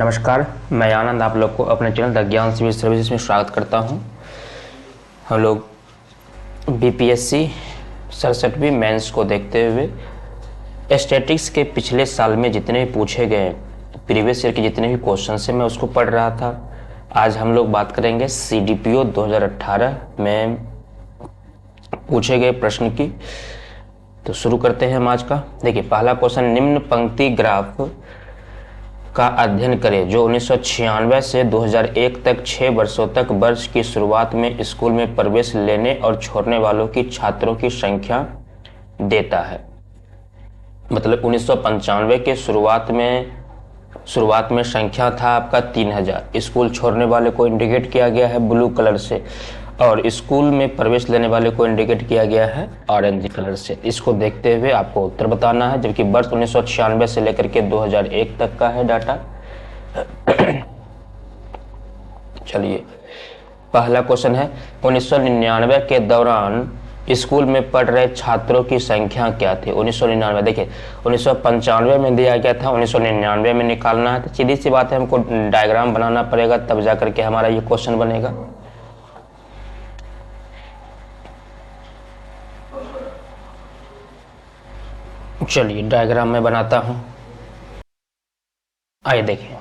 नमस्कार, मैं आनंद आप लोग को अपने चैनल द ज्ञान सिविल सर्विसेज में स्वागत करता हूं। हम लोग बीपीएससी 67वीं मेंस को देखते हुए स्टैटिक्स के पिछले साल में जितने भी पूछे गए प्रीवियस ईयर के जितने भी क्वेश्चन से मैं उसको पढ़ रहा था। आज हम लोग बात करेंगे सीडीपीओ 2018 में पूछे गए प्रश्न की। तो शुरू करते हैं हम आज का। देखिए, पहला क्वेश्चन, निम्न पंक्ति ग्राफ का अध्ययन करें जो 1996 से 2001 तक 6 वर्षों तक वर्ष की शुरुआत में स्कूल में प्रवेश लेने और छोड़ने वालों की छात्रों की संख्या देता है। मतलब 1995 के शुरुआत में संख्या था आपका 3000। स्कूल छोड़ने वाले को इंडिकेट किया गया है ब्लू कलर से और स्कूल में प्रवेश लेने वाले को इंडिकेट किया गया है ऑरेंज कलर से। इसको देखते हुए आपको उत्तर बताना है, जबकि वर्ष 1996 से लेकर के 2001 तक का है डाटा। चलिए, पहला क्वेश्चन है, 1999 के दौरान स्कूल में पढ़ रहे छात्रों की संख्या क्या थी? 1999, देखिए 1995 में दिया गया था, 1999 में निकालना है। तो सीधी सी बात है, हमको डायग्राम बनाना पड़ेगा, तब जा करके हमारा ये क्वेश्चन बनेगा। चलिए, डायग्राम में बनाता हूं। आइए देखिए,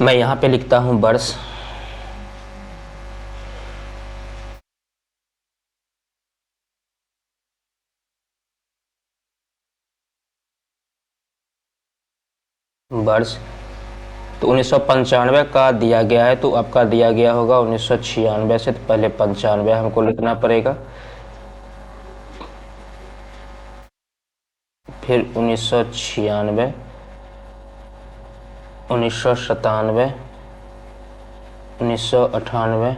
मैं यहां पे लिखता हूं वर्ष, तो 1995 का दिया गया है, तो आपका दिया गया होगा 1996 से, तो पहले 95 हमको लिखना पड़ेगा, फिर 1996, 1997, 1998,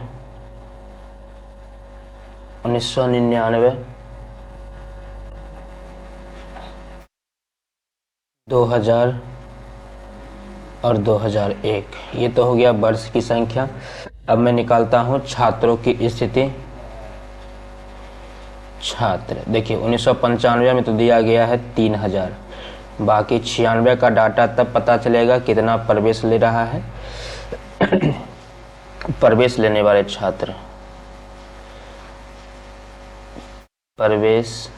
1999, 2000 और 2001। ये तो हो गया वर्ष की संख्या। अब मैं निकालता हूं छात्रों की स्थिति। छात्र, देखिए 1995 में तो दिया गया है 3000, बाकी 96 का डाटा तब पता चलेगा कितना प्रवेश ले रहा है। प्रवेश लेने वाले छात्र, प्रवेश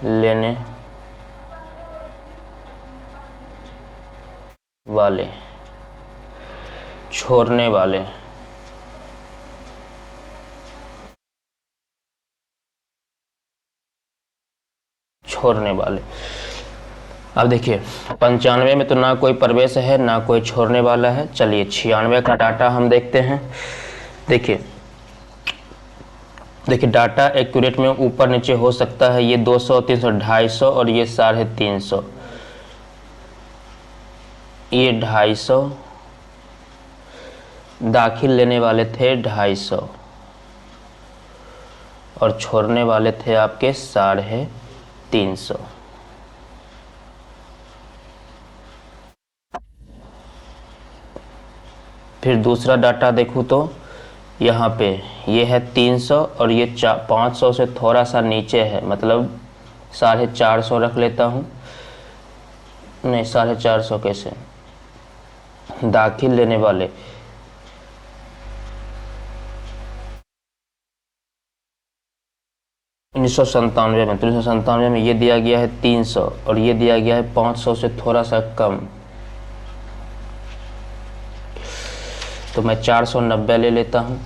लेने वाले, छोड़ने वाले, छोड़ने वाले। अब देखिए, 95 में तो ना कोई प्रवेश है ना कोई छोड़ने वाला है। चलिए 96 का डाटा हम देखते हैं। देखिए डाटा एक्यूरेट में ऊपर नीचे हो सकता है, ये 200, 300, 250 और ये 350। ये 250 दाखिल लेने वाले थे, 250 और छोड़ने वाले थे आपके 350। फिर दूसरा डाटा देखूं तो यहाँ पे ये है 300 और ये 500 से थोड़ा सा नीचे है, मतलब 450 रख लेता हूँ। नहीं, 450 कैसे, दाखिल लेने वाले 1997 में, तो 1997 में ये दिया गया है 300 और ये दिया गया है 500 से थोड़ा सा कम, तो मैं 490 ले लेता हूं।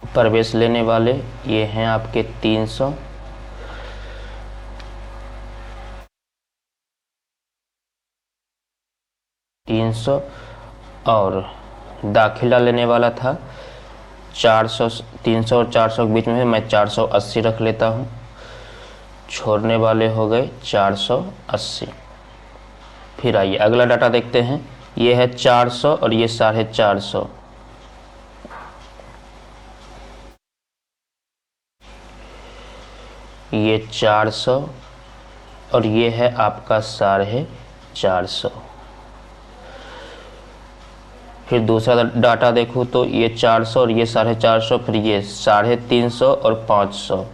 प्रवेश लेने वाले ये हैं आपके 300, और दाखिला लेने वाला था 400, 300 और 400 के बीच में है, मैं 480 रख लेता हूँ। छोड़ने वाले हो गए 480। फिर आइए अगला डाटा देखते हैं। ये है 400 और ये 450। ये 400 और ये है आपका 450। फिर दूसरा डाटा देखूँ तो ये 400 और ये 450, फिर ये 350 और 500,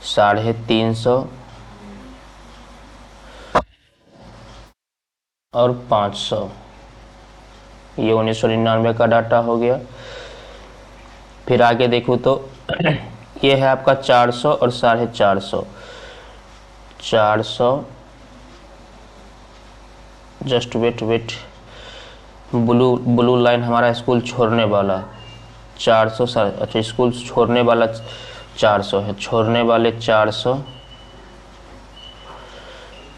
350 और 500, ये 1999 का डाटा हो गया। फिर आगे देखूँ तो ये है आपका 400 और 450, 400, जस्ट वेट, ब्लू लाइन हमारा स्कूल छोड़ने वाला 400, अच्छा स्कूल छोड़ने वाला 400 है, छोड़ने वाले 400,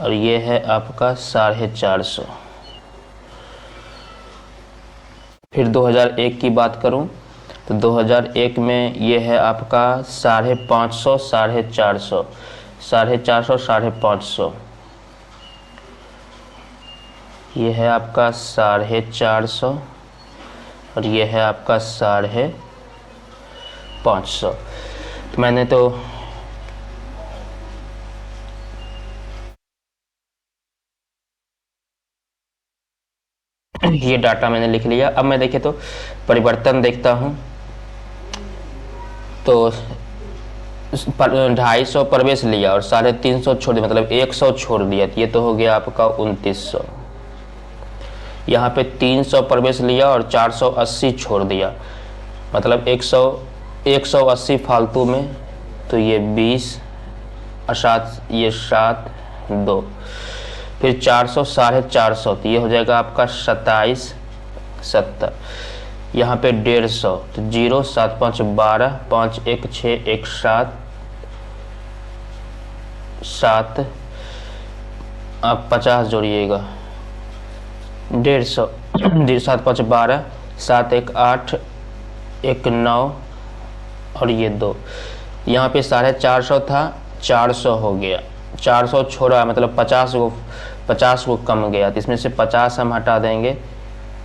और ये है आपका 450। फिर 2001 की बात करूं तो 2001 में ये है आपका 550, 450, 450, 550, ये है आपका 450 और ये है आपका 550। तो मैंने तो ये डाटा मैंने लिख लिया। अब मैं देखे तो परिवर्तन देखता हूँ तो 250 प्रवेश लिया और 350 छोड़ दिया, मतलब 100 छोड़ दिया, तो ये तो हो गया आपका 2900। यहाँ पे 300 प्रवेश लिया और 480 छोड़ दिया, मतलब 180 फालतू में, तो ये 20 और 7, ये 7, 2, फिर 400, 450, तो ये हो जाएगा आपका 27, 70। यहाँ पे 150, तो 0, 7, 5, 12, 5, 1, 6, 1, 7, 7, आप 50 जोड़िएगा, 150, 7, 5, 12, 7, 1, 8, 1, 9 और ये 2। यहाँ पे 450 था, 400 हो गया, 400 छोड़ा, मतलब 50 को कम गया, तो इसमें से 50 हम हटा देंगे,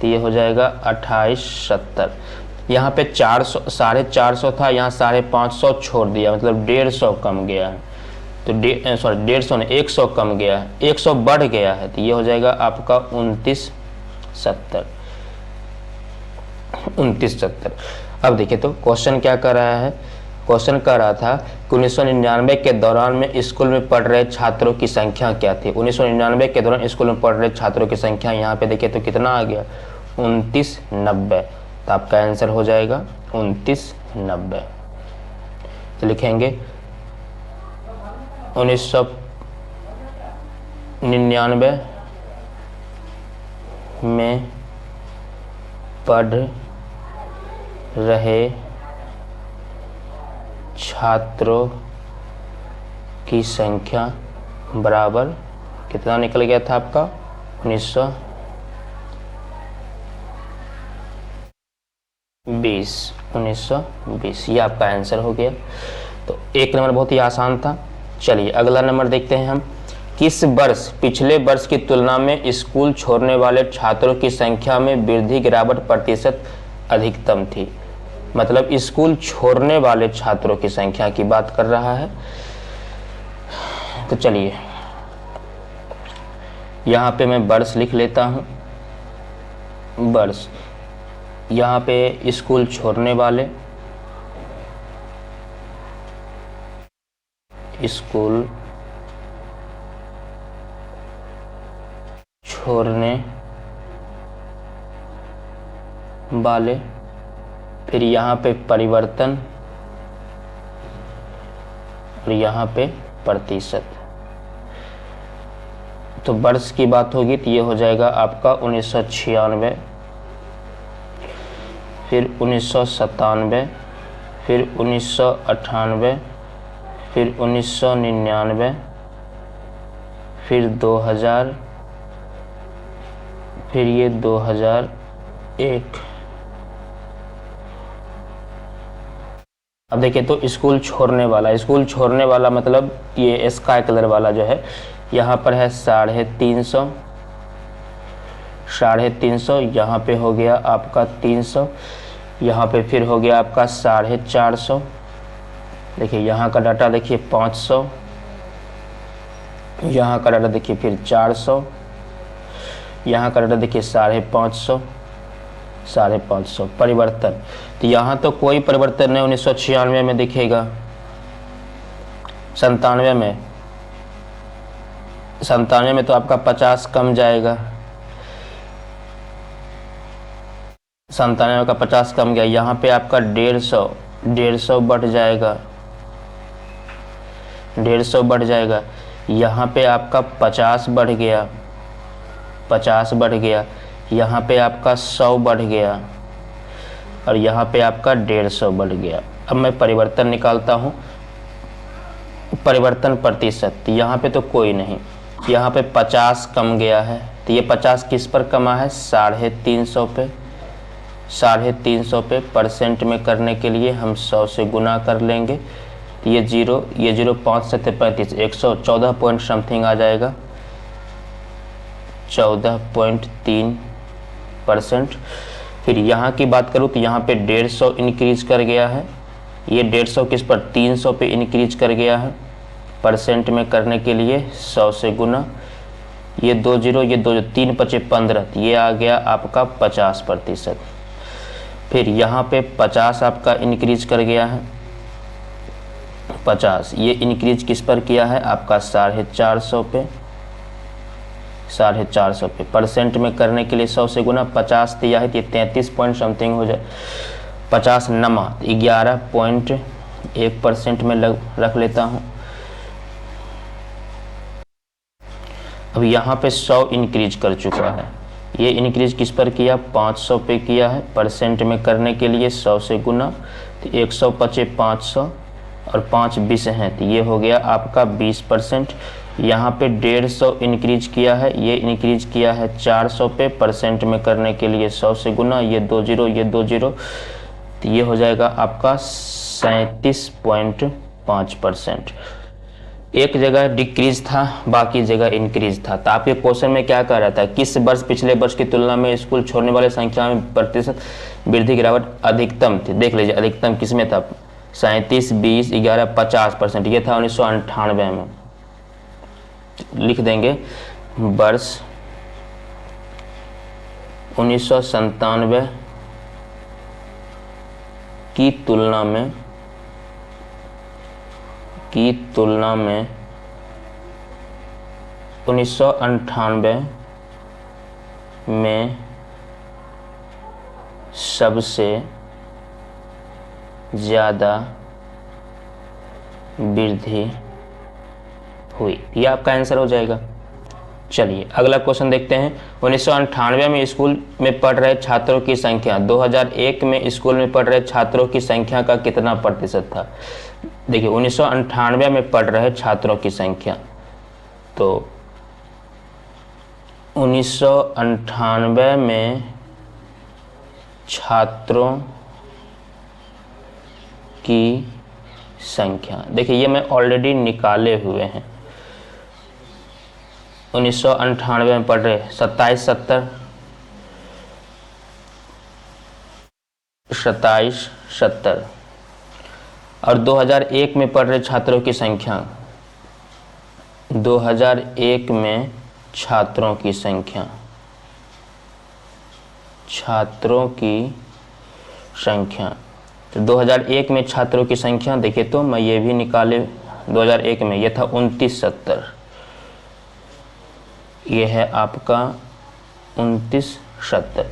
तो ये हो जाएगा 28, 70। यहाँ पे 400, 450 था, यहाँ 550 छोड़ दिया, मतलब 150 कम गया है, तो 150 ने 100 कम गया है, 100 बढ़ गया है, तो ये हो जाएगा आपका 29, 70, 29, 70। अब देखिए तो क्वेश्चन क्या कर रहा है, क्वेश्चन कर रहा था कि 1999 के दौरान में स्कूल में पढ़ रहे छात्रों की संख्या क्या थी। 1999 के दौरान स्कूल में पढ़ रहे छात्रों की संख्या यहाँ पे देखिए तो कितना आ गया, 2990, तो आपका आंसर हो जाएगा 2990। तो लिखेंगे 1999 में पढ़ रहे छात्रों की संख्या बराबर कितना निकल गया था आपका 1920, ये आपका आंसर हो गया। तो एक नंबर बहुत ही आसान था। चलिए अगला नंबर देखते हैं हम, किस वर्ष पिछले वर्ष की तुलना में स्कूल छोड़ने वाले छात्रों की संख्या में वृद्धि गिरावट प्रतिशत अधिकतम थी। मतलब स्कूल छोड़ने वाले छात्रों की संख्या की बात कर रहा है। तो चलिए यहाँ पे मैं वर्ष लिख लेता हूँ, वर्ष, यहाँ पे स्कूल छोड़ने वाले, स्कूल छोड़ने वाले, फिर यहाँ पे परिवर्तन और यहाँ पे प्रतिशत। तो वर्ष की बात होगी तो ये हो जाएगा आपका 1996, फिर 1997, फिर 1998, फिर 1999, फिर 2000, फिर ये 2001। अब देखिए तो स्कूल छोड़ने वाला मतलब ये स्काई कलर वाला जो है यहाँ पर है 350, 350, यहाँ पे हो गया आपका 300, यहाँ पे फिर हो गया आपका 450। देखिए यहाँ का डाटा देखिए 500, यहाँ का डाटा देखिए फिर 400, यहाँ का डाटा देखिए 550, 550 परिवर्तन, तो यहाँ तो कोई परिवर्तन नहीं 1996 में दिखेगा, 97 में तो आपका 50 कम जाएगा, 97 का 50 कम गया, यहाँ पे आपका 150 बढ़ जाएगा, 150 बढ़ जाएगा, यहाँ पे आपका 50 बढ़ गया, 50 बढ़ गया, यहाँ पे आपका 100 बढ़ गया और यहाँ पे आपका 150 बढ़ गया। अब मैं परिवर्तन निकालता हूँ, परिवर्तन प्रतिशत, यहाँ पे तो कोई नहीं, यहाँ पे 50 कम गया है, तो ये 50 किस पर कमा है, 350 पे, 350 पे। परसेंट में करने के लिए हम 100 से गुना कर लेंगे, तो ये जीरो 5 से 35, 114 पॉइंट समथिंग आ जाएगा, 14.3%। फिर यहाँ की बात करूँ तो यहाँ पे 150 इंक्रीज कर गया है, ये 150 किस पर, 300 पे इंक्रीज कर गया है। परसेंट में करने के लिए 100 से गुना, ये 2 जीरो, ये 2 3 पचे 15, ये आ गया आपका 50%। फिर यहाँ पे 50 आपका इंक्रीज कर गया है, 50 ये इंक्रीज किस पर किया है आपका 450 पे, 450 पे। परसेंट में करने के लिए 100 से गुना, 50 दिया है तो ये 33 पॉइंट समथिंग हो जाए, 50 नमा 11.1% में रख लेता हूँ। अब यहाँ पे 100 इंक्रीज कर चुका है, ये इंक्रीज किस पर किया, 500 पे किया है। परसेंट में करने के लिए 100 से गुना, तो 100 पचे 500 और 5 20 हैं, तो ये हो गया आपका 20%। यहाँ पे 150 इंक्रीज किया है, ये इंक्रीज किया है 400 पे। परसेंट में करने के लिए 100 से गुना, ये 2 जीरो, ये 2 जीरो, तो ये हो जाएगा आपका 37.5%। एक जगह डिक्रीज था, बाकी जगह इंक्रीज था। तो आपके क्वेश्चन में क्या कह रहा था, किस वर्ष पिछले वर्ष की तुलना में स्कूल छोड़ने वाले संख्या में प्रतिशत वृद्धि गिरावट अधिकतम थी। देख लीजिए अधिकतम किस में था, 37, 20, 11, 50%, ये था 1998 में। लिख देंगे वर्ष 1997 की तुलना में 1998 में सबसे ज़्यादा वृद्धि हुई, यह आपका आंसर हो जाएगा। चलिए अगला क्वेश्चन देखते हैं। 1998 में स्कूल में पढ़ रहे छात्रों की संख्या 2001 में स्कूल में पढ़ रहे छात्रों की संख्या का कितना प्रतिशत था। देखिए 1998 में पढ़ रहे छात्रों की संख्या, तो 1998 में छात्रों की संख्या, देखिए ये मैं ऑलरेडी निकाले हुए हैं। 1998 में पढ़ रहे 27, 70 और 2001 में पढ़ रहे छात्रों की संख्या, 2001 में छात्रों की संख्या तो 2001 में छात्रों की संख्या देखिए, तो मैं ये भी निकाले 2001 में, ये था 2970, ये है आपका 2970।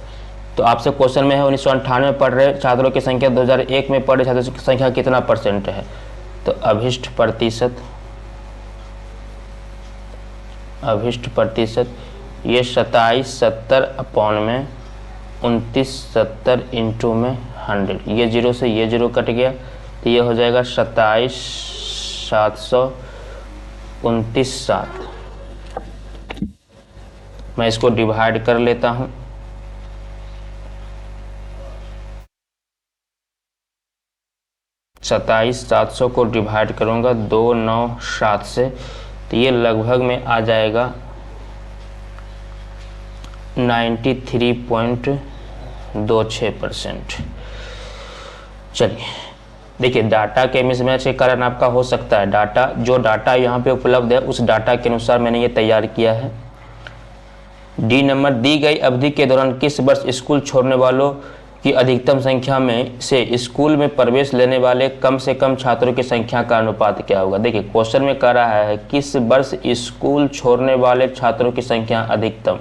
तो आपसे क्वेश्चन में है 1998 में पढ़ रहे छात्रों की संख्या 2001 में पढ़ रहे छात्रों की संख्या कितना परसेंट है, तो अभिष्ट प्रतिशत ये 2770 अपॉन में 2970 इंटू में 100, ये जीरो से ये जीरो कट गया, तो ये हो जाएगा 27,729,7। मैं इसको डिवाइड कर लेता हूँ, सत्ताईस 700 को डिवाइड करूँगा 297 से, तो ये लगभग में आ जाएगा 93.26%। चलिए देखिए, डाटा के मिसमैच के कारण आपका हो सकता है, जो डाटा यहाँ पे उपलब्ध है उस डाटा के अनुसार मैंने ये तैयार किया है। डी नंबर, दी गई अवधि के दौरान किस वर्ष स्कूल छोड़ने वालों की अधिकतम संख्या में से स्कूल में प्रवेश लेने वाले कम से कम छात्रों की संख्या का अनुपात क्या होगा। देखिए क्वेश्चन में कह रहा है किस वर्ष स्कूल छोड़ने वाले छात्रों की संख्या अधिकतम।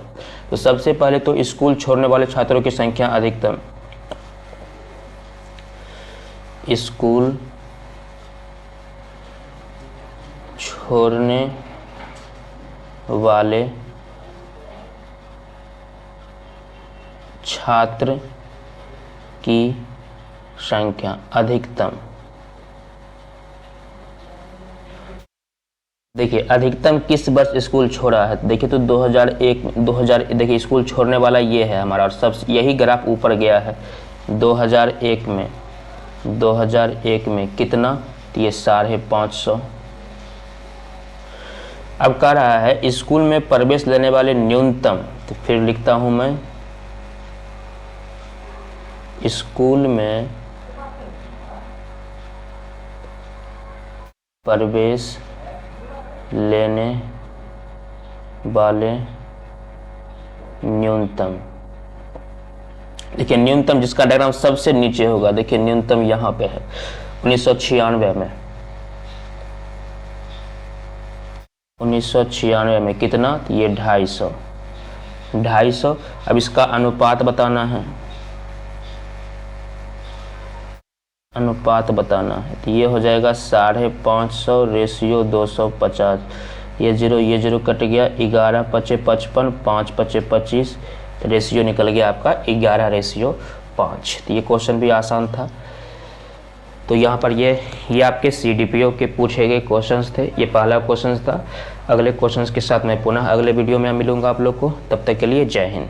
तो सबसे पहले तो स्कूल छोड़ने वाले छात्रों की संख्या अधिकतम, स्कूल छोड़ने वाले छात्र की संख्या अधिकतम। देखिए अधिकतम किस वर्ष स्कूल छोड़ा है। देखिए तो 2001 देखिए स्कूल छोड़ने वाला ये है हमारा, और सब यही ग्राफ ऊपर गया है। 2001 में कितना, तो ये 550। अब कह रहा है स्कूल में प्रवेश लेने वाले न्यूनतम, तो फिर लिखता हूं मैं स्कूल में प्रवेश लेने वाले न्यूनतम। देखिए न्यूनतम जिसका डायग्राम सबसे नीचे होगा, देखिए न्यूनतम यहाँ पे है 1996 में। 1996 में कितना, तो ये 250। अब इसका अनुपात बताना है, तो ये हो जाएगा 550 रेशियो 250। ये जीरो कट गया, 11 पचे 55, 5 पचे 25, रेशियो निकल गया आपका 11:5। तो ये क्वेश्चन भी आसान था। तो यहाँ पर ये आपके CDPO के पूछे गए क्वेश्चंस थे। ये पहला क्वेश्चन था। अगले क्वेश्चंस के साथ मैं पुनः अगले वीडियो में मिलूंगा आप लोग को। तब तक के लिए जय हिंद।